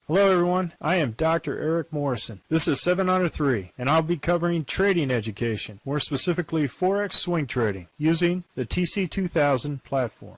Hello everyone, I am Dr. Eric Morrison. This is 7 Under 3, and I'll be covering trading education, more specifically Forex swing trading, using the TC2000 platform.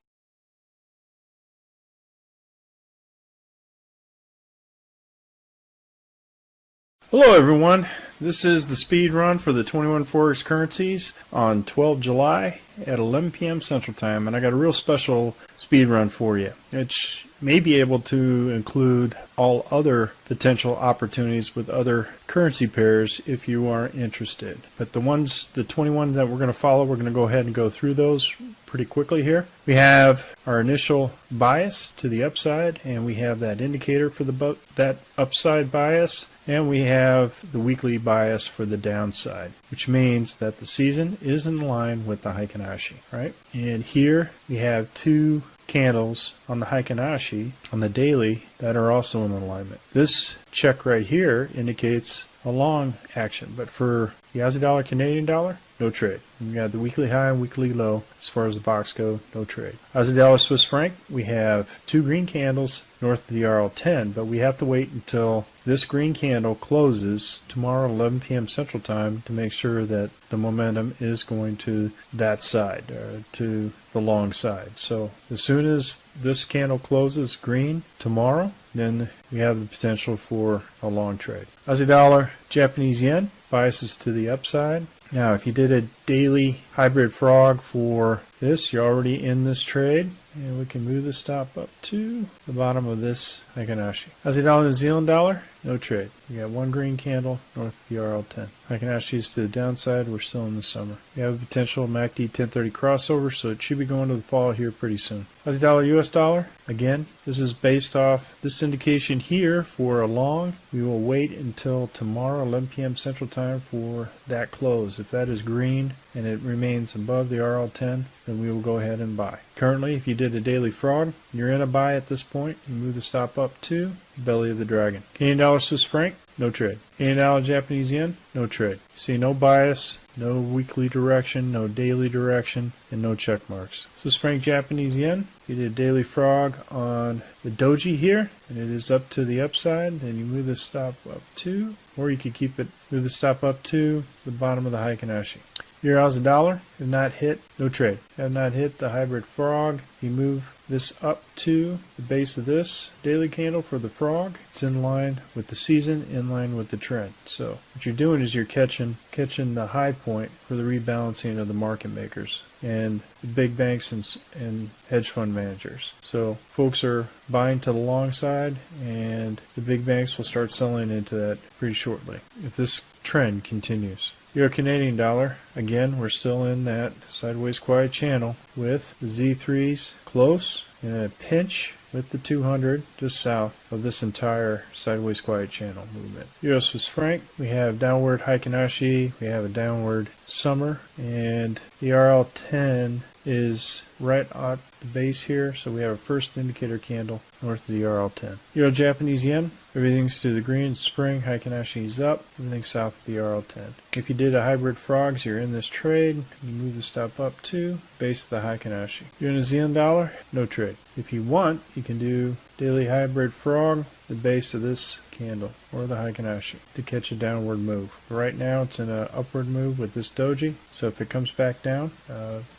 Hello everyone, this is the speed run for the 21 Forex currencies on 12 July at 11 p.m. Central Time, and I got a real special speed run for you. It may be able to include all other potential opportunities with other currency pairs if you are interested. But the 21 that we're going to follow, we're going to go ahead and go through those pretty quickly here. We have our initial bias to the upside, and we have that indicator for that upside bias, and we have the weekly bias for the downside, which means that the season is in line with the Heikin-Ashi, right? And here we have two candles on the Heikin-Ashi on the daily that are also in alignment. This check right here indicates a long action, but for the Aussie dollar, Canadian dollar, no trade. We got the weekly high and weekly low as far as the box go, no trade. Aussie dollar, Swiss franc, we have two green candles north of the RL10, but we have to wait until this green candle closes tomorrow at 11 p.m. Central Time to make sure that the momentum is going to that side, to the long side. So as soon as this candle closes green tomorrow, then we have the potential for a long trade. Aussie dollar, Japanese yen, biases to the upside. Now, if you did a daily hybrid frog for this, you're already in this trade, and we can move the stop up to the bottom of this Heikin-Ashi. Aussie dollar, New Zealand dollar, no trade. We got one green candle north of the RL10. Heikin-Ashi is to the downside. We're still in the summer. We have a potential MACD 1030 crossover, so it should be going to the fall here pretty soon. Aussie dollar, US dollar, again, this is based off this indication here for a long. We will wait until tomorrow, 11 p.m. Central Time, for that close. If that is green and it remains above the RL10, then we will go ahead and buy. Currently, if you did a daily frog, you're in a buy at this point. You move the stop up to the belly of the dragon. Canadian dollar, Swiss franc, no trade. Canadian dollar, Japanese yen, no trade. See no bias, no weekly direction, no daily direction, and no check marks. Swiss franc, Japanese yen, you did a daily frog on the doji here, and it is up to the upside, then you move the stop up to, or you could keep it, move the stop up to the bottom of the Heikin-Ashi. Your Aussie dollar have not hit, no trade. Have not hit the hybrid frog. You move this up to the base of this daily candle for the frog. It's in line with the season, in line with the trend. So what you're doing is you're catching the high point for the rebalancing of the market makers and the big banks and hedge fund managers. So folks are buying to the long side, and the big banks will start selling into that pretty shortly if this trend continues. Euro Canadian dollar, again, we're still in that sideways quiet channel with the Z3s close and a pinch with the 200 just south of this entire sideways quiet channel movement. Euro Swiss franc, we have downward Heikin-Ashi, we have a downward summer, and the RL10 is right at the base here, so we have a first indicator candle north of the RL10. Euro Japanese yen, everything's to the green, spring, Heikin-Ashi is up, everything's south of the RL10. If you did a hybrid frogs, you're in this trade, you move the stop up to base of the Heikin-Ashi. Euro New Zealand dollar, no trade. If you want, you can do daily hybrid frog, the base of this candle, or the Heikin-Ashi, to catch a downward move. Right now it's in an upward move with this doji, so if it comes back down,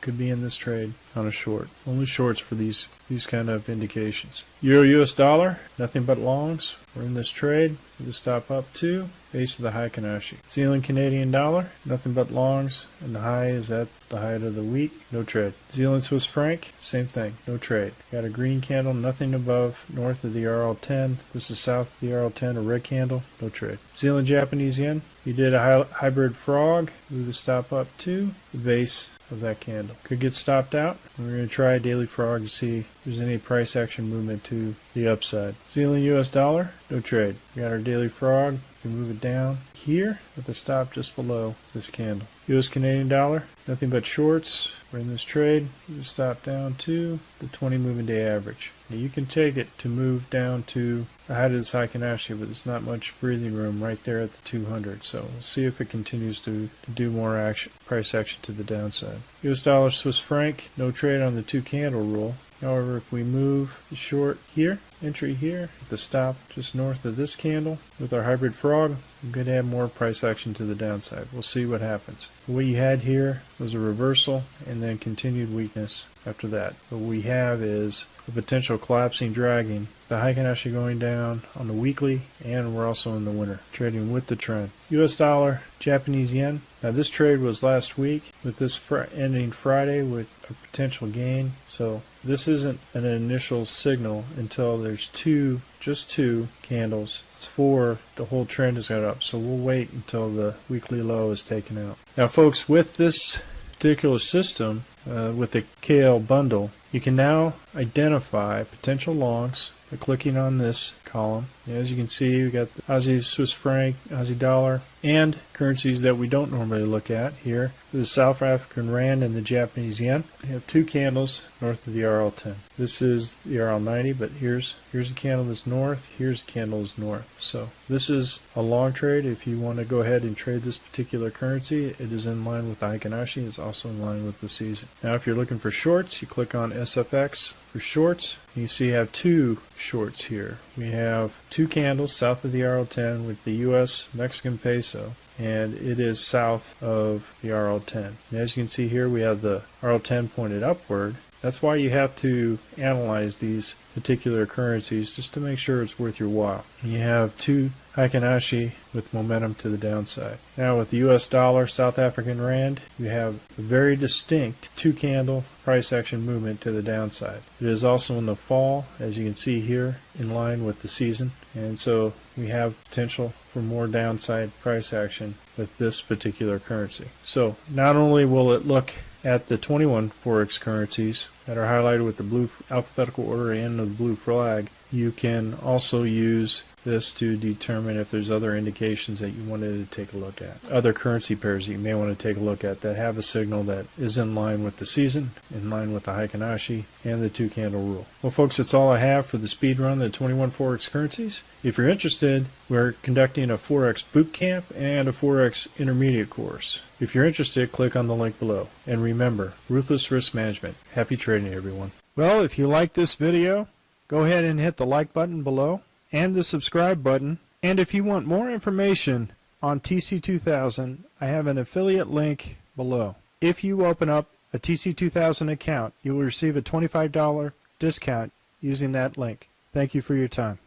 could be in this trade on a short. Only shorts for these kind of indications. Euro US dollar, nothing but longs. We're in this trade with the stop up to base of the Heikin-Ashi. Zealand Canadian dollar, nothing but longs, and the high is at the height of the week, no trade. Zealand Swiss franc, same thing, no trade. Got a green candle, nothing above north of the RL10. This is south of the RL10, a red candle, no trade. Zealand Japanese yen, you did a hybrid frog, move the stop up to the base of that candle. Could get stopped out. We're going to try a daily frog to see if there's any price action movement to the upside. Zealand US dollar, no trade. We got our daily frog. We can move it down here with the stop just below this candle. US Canadian dollar, nothing but shorts. We're in this trade. We stop down to the 20 moving day average. Now you can take it to move down to the height of this Heikin-Ashi, but there's not much breathing room right there at the 200. So we'll see if it continues to do more action, price action to the downside. US dollar, Swiss franc, no trade on the two candle rule. However, if we move the short here, entry here at the stop just north of this candle with our hybrid frog. I'm going to add more price action to the downside. We'll see what happens. What you had here was a reversal and then continued weakness after that. What we have is a potential collapsing dragging. The Heikin actually going down on the weekly, and we're also in the winter, trading with the trend. US dollar, Japanese yen. Now this trade was last week with this ending Friday with a potential gain. So this isn't an initial signal until there's just two candles before the whole trend is got up. So we'll wait until the weekly low is taken out. Now folks, with this particular system, with the KL bundle, you can now identify potential longs by clicking on this column. As you can see, we got the Aussie Swiss franc, Aussie dollar, and currencies that we don't normally look at here. The South African rand and the Japanese yen. We have two candles north of the RL10. This is the RL90, but here's a candle that's north, here's a candle that's north. So this is a long trade. If you want to go ahead and trade this particular currency, it is in line with the Heikin-Ashi. It's also in line with the season. Now if you're looking for shorts, you click on SFX for shorts. You see you have two shorts here. We have two candles south of the RL10 with the US Mexican peso, and it is south of the RL10. And as you can see here, we have the RL10 pointed upward. That's why you have to analyze these particular currencies just to make sure it's worth your while. You have two Heikin-Ashi with momentum to the downside. Now with the US dollar, South African rand, you have a very distinct two candle price action movement to the downside. It is also in the fall, as you can see here, in line with the season, and so we have potential for more downside price action with this particular currency. So not only will it look at the 21 Forex currencies that are highlighted with the blue alphabetical order and the blue flag, you can also use this to determine if there's other indications that you wanted to take a look at. Other currency pairs that you may want to take a look at that have a signal that is in line with the season, in line with the Heikin-Ashi, and the two candle rule. Well folks, that's all I have for the speed run, the 21 Forex currencies. If you're interested, we're conducting a Forex boot camp and a Forex intermediate course. If you're interested, click on the link below. And remember, ruthless risk management. Happy trading, everyone. Well, if you like this video, go ahead and hit the like button below and the subscribe button. And if you want more information on TC2000, I have an affiliate link below. If you open up a TC2000 account, you will receive a $25 discount using that link. Thank you for your time.